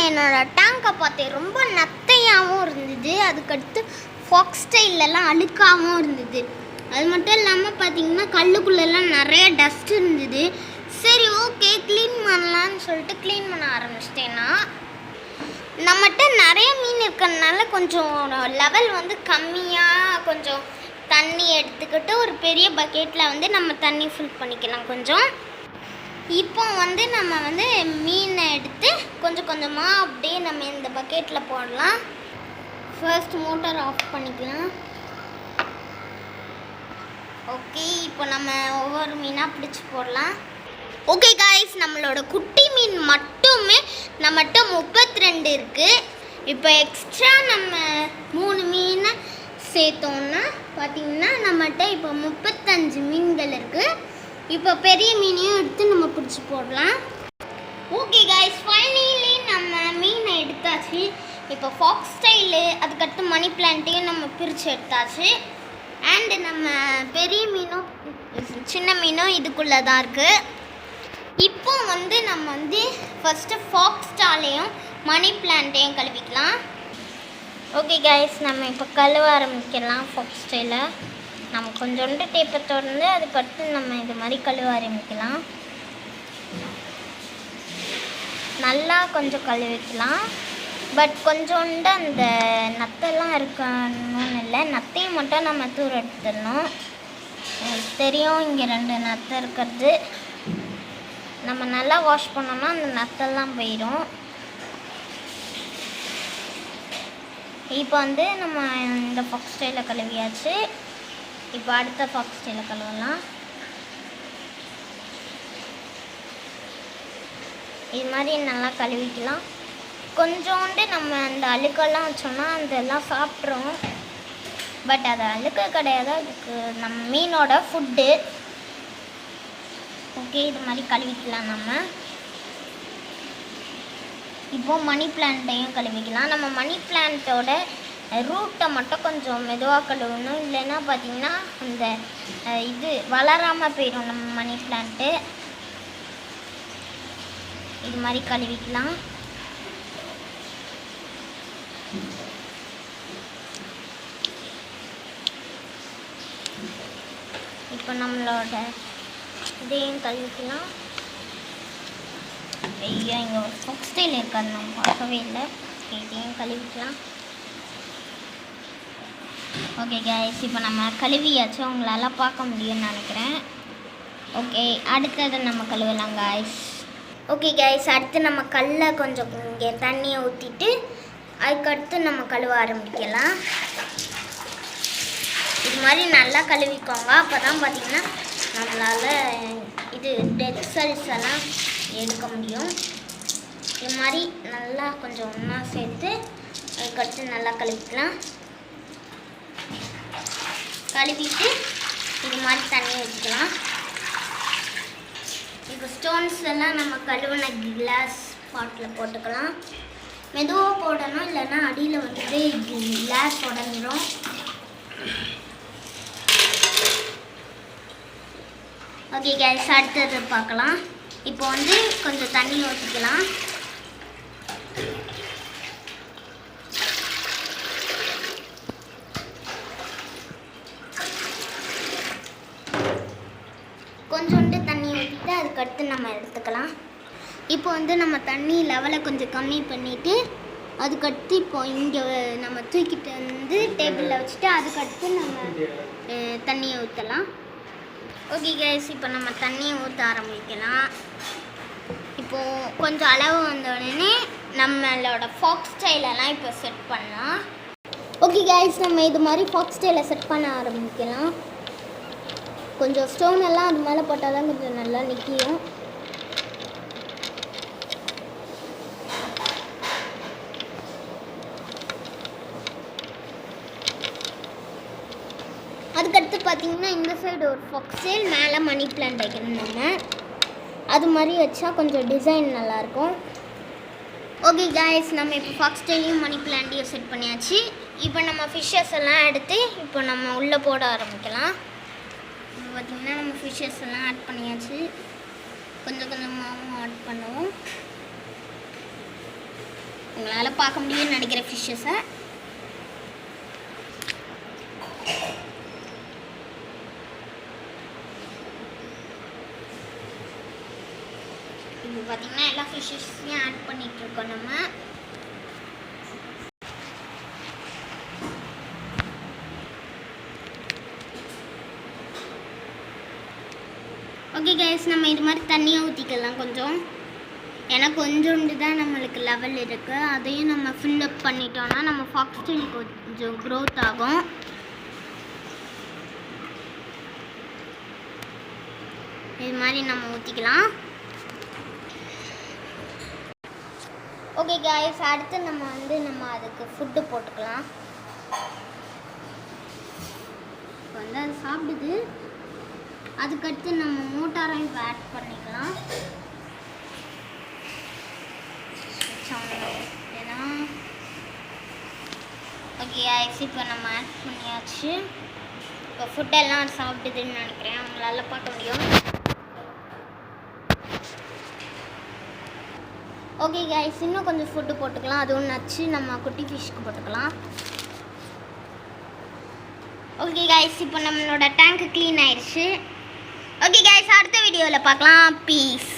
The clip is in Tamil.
என்னோடய டேங்கை பார்த்தேன், ரொம்ப நத்தையாகவும் இருந்தது. அதுக்கடுத்து ஃபாக்ஸ் ஸ்டைலெல்லாம் அழுக்காகவும் இருந்தது. அது மட்டும் இல்லாமல் பார்த்தீங்கன்னா கல்லுக்குள்ளெல்லாம் நிறைய டஸ்ட் இருந்தது. சரி ஓகே க்ளீன் பண்ணலான்னு சொல்லிட்டு க்ளீன் பண்ண ஆரம்பிச்சிட்டேன்னா, நம்மகிட்ட நிறைய மீன் இருக்கிறதுனால கொஞ்சம் லெவல் வந்து கம்மியாக கொஞ்சம் தண்ணி எடுத்துக்கிட்டு ஒரு பெரிய பக்கெட்டில் வந்து நம்ம தண்ணி ஃபில் பண்ணிக்கலாம் கொஞ்சம். இப்போ வந்து நம்ம வந்து மீனை எடுத்து கொஞ்சம் கொஞ்சமாக அப்படியே நம்ம இந்த பக்கெட்டில் போடலாம். ஃபர்ஸ்ட் மோட்டார் ஆஃப் பண்ணிக்கலாம். ஓகே, இப்போ நம்ம ஒவ்வொரு மீனாக பிடிச்சி போடலாம். ஓகே காய்ஸ், நம்மளோட குட்டி மீன் மட்டுமே நம்மகிட்ட 32 இருக்குது. இப்போ எக்ஸ்ட்ரா நம்ம 3 மீனை சேர்த்தோன்னா பார்த்திங்கன்னா நம்மகிட்ட இப்போ 35 மீன்கள் இருக்குது. இப்போ பெரிய மீனையும் எடுத்து நம்ம பிடிச்சி போடலாம். ஓகே காய்ஸ், ஃபைனலி நம்ம மீனை எடுத்தாச்சு. இப்போ ஃபாக்ஸ் ஸ்டைலு அதுக்கடுத்து மணி பிளான்ட்டையும் நம்ம பிரித்து எடுத்தாச்சு. அண்டு நம்ம பெரிய மீனும் சின்ன மீனும் இதுக்குள்ளே தான் இருக்குது. இப்போ வந்து நம்ம வந்து ஃபஸ்ட்டு ஃபாக்ஸ் ஸ்டாலையும் மணி பிளான்ட்டையும் கழுவிக்கலாம். ஓகே கைஸ், நம்ம இப்போ கழுவ ஆரம்பிக்கலாம். ஃபாக்ஸ் ஸ்டைலை நம்ம கொஞ்சோண்டு டேப்பை திறந்து அதுக்கடுத்து நம்ம இது மாதிரி கழுவ ஆரம்பிக்கலாம். நல்லா கொஞ்சம் கழுவிக்கலாம். பட் கொஞ்சோண்டு அந்த நத்தெல்லாம் இருக்கணும்னு இல்லை, நத்தையும் மட்டும் நம்ம தூர எடுத்துடணும். எனக்கு தெரியும் இங்கே 2 நத்தை இருக்கிறது. நம்ம நல்லா வாஷ் பண்ணோம்னா அந்த நத்தெல்லாம் போயிடும். இப்போ வந்து நம்ம இந்த ஃபாக்ஸ் ஸ்டைலை கழுவியாச்சு. இப்போ அடுத்த ஃபாக்ஸ் ஸ்டைலை கழுவலாம். இது மாதிரி நல்லா கழுவிக்கலாம். கொஞ்சோண்டு நம்ம அந்த அழுக்கெல்லாம் வச்சோம்னா அதெல்லாம் சாப்பிட்றோம். பட் அது அழுக்கு கிடையாது, அதுக்கு நம்ம மீனோட ஃபுட்டு. ஓகே, இது மாதிரி கழுவிக்கலாம். நம்ம இப்போது மணி பிளான்ட்டையும் கழுவிக்கலாம். நம்ம மணி பிளான்ட்டோட ரூட்டை மட்டும் கொஞ்சம் மெதுவாக கழுவணும், இல்லைன்னா பார்த்திங்கன்னா அந்த இது வளராமல் போயிடும் நம்ம மணி பிளான்ட்டு. இது மாதிரி கழுவிக்கலாம். இப்போ நம்மளோட இதையும் கழுவிக்கலாம். ஐயா, இங்கே ஒரு ஃபாக்ஸ் ஸ்டைல் இருக்காது, நம்ம பார்க்கவே இல்லை. இதையும் கழுவிக்கலாம். ஓகே கைஸ், இப்போ நம்ம கழுவியாச்சும் உங்களால் பார்க்க முடியும்னு நினைக்கிறேன். ஓகே, அடுத்தது நம்ம கழுவலாம் கைஸ். ஓகே கைஸ், அடுத்து நம்ம கல்லை கொஞ்சம் இங்கே தண்ணியை ஊற்றிட்டு அதுக்கடுத்து நம்ம கழுவ ஆரம்பிக்கலாம். இது மாதிரி நல்லா கழுவிக்கோங்க. அப்போ தான் பார்த்திங்கன்னா நம்மளால் இது டெட் செல்ஸ் எல்லாம் எடுக்க முடியும். இது மாதிரி நல்லா கொஞ்சம் ஒன்றா சேர்த்து அதுக்கடுத்து நல்லா கழுவிக்கலாம். கழுவிட்டு இது மாதிரி தண்ணி ஊற்றிக்கலாம். இப்போ ஸ்டோன்ஸ் எல்லாம் நம்ம கழுவின கிளாஸ் பாட்டில் போட்டுக்கலாம். மெதுவாக போடணும், இல்லைன்னா அடியில் வந்து கிளாஸ் உடஞ்சிடும். ஓகே கைஸ், அடுத்தது பார்க்கலாம். இப்போ வந்து கொஞ்சம் தண்ணி ஊற்றிக்கலாம். கொஞ்சோண்டு தண்ணி ஊற்றிட்டு அதுக்கடுத்து நம்ம எடுத்துக்கலாம். இப்போ வந்து நம்ம தண்ணி லெவலை கொஞ்சம் கம்மி பண்ணிவிட்டு அதுக்கடுத்து இப்போ இங்கே நம்ம தூக்கிட்டு வந்து டேபிளில் வச்சுட்டு அதுக்கடுத்து நம்ம தண்ணியை ஊற்றலாம். ஓகே கைஸ், இப்போ நம்ம தண்ணியை ஊற்ற ஆரம்பிக்கலாம். இப்போது கொஞ்சம் அளவு வந்த உடனே நம்மளோட ஃபாக்ஸ் ஸ்டைலெல்லாம் இப்போ செட் பண்ணலாம். ஓகே கைஸ், நம்ம இது மாதிரி ஃபாக்ஸ் ஸ்டைலை செட் பண்ண ஆரம்பிக்கலாம். கொஞ்சம் ஸ்டோன் எல்லாம் அது மேலே போட்டால் தான் கொஞ்சம் நல்லா நிற்கும். அதுக்கடுத்து பார்த்திங்கன்னா இந்த சைடு ஒரு ஃபாக்ஸ் ஸ்டைல், மேலே மணி பிளான்ட் வைக்கணும். நம்ம அது மாதிரி வச்சா கொஞ்சம் டிசைன் நல்லாயிருக்கும். ஓகே கைஸ், நம்ம இப்போ ஃபாக்ஸ் ஸ்டைலையும் மணி பிளான்ட்டையும் செட் பண்ணியாச்சு. இப்போ நம்ம ஃபிஷ்ஷஸ் எல்லாம் எடுத்து இப்போ நம்ம உள்ளே போட ஆரம்பிக்கலாம். இப்போ பார்த்திங்கன்னா நம்ம ஃபிஷ்ஷஸ் எல்லாம் ஆட் பண்ணியாச்சு. கொஞ்சம் கொஞ்சமாகவும் ஆட் பண்ணுவோம். உங்களால் பார்க்க முடியும்னு நினைக்கிற ஃபிஷ்ஷஸை. இப்போ பார்த்தீங்கன்னா எல்லா ஃபிஷ்ஷஸையும் ஆட் பண்ணிகிட்ருக்கோம் நம்ம. ஓகே கைஸ், நம்ம இது மாதிரி தண்ணியை ஊற்றிக்கலாம் கொஞ்சம். ஏன்னா கொஞ்சோண்டு தான் நம்மளுக்கு லெவல் இருக்குது. அதையும் நம்ம ஃபில்லப் பண்ணிட்டோன்னா நம்ம ஃபாக்ஸ்டெயில் கொஞ்சம் க்ரோத் ஆகும். இது மாதிரி நம்ம ஊற்றிக்கலாம். ஓகே கைஸ், அடுத்து நம்ம அதுக்கு ஃபுட்டு போட்டுக்கலாம். இப்போ வந்து அது சாப்பிடுது. அதுக்கடுத்து நம்ம மோட்டாரையும் ஆட் பண்ணிக்கலாம். ஏன்னா ஓகே ஐஸ், இப்போ நம்ம ஆட் பண்ணியாச்சு. இப்போ ஃபுட்டெல்லாம் சாப்பிடுதுன்னு நினைக்கிறேன், அவங்களால பார்க்க முடியும். ஓகே கைஸ், இன்னும் கொஞ்சம் ஃபுட்டு போட்டுக்கலாம். அதுவும் நச்சு நம்ம குட்டி ஃபிஷ்க்கு போட்டுக்கலாம். ஓகே கைஸ், இப்போ நம்மளோட டேங்க் க்ளீன் ஆயிடுச்சு. ஓகே கைஸ், அடுத்த வீடியோவில் பார்க்கலாம். பீஸ்.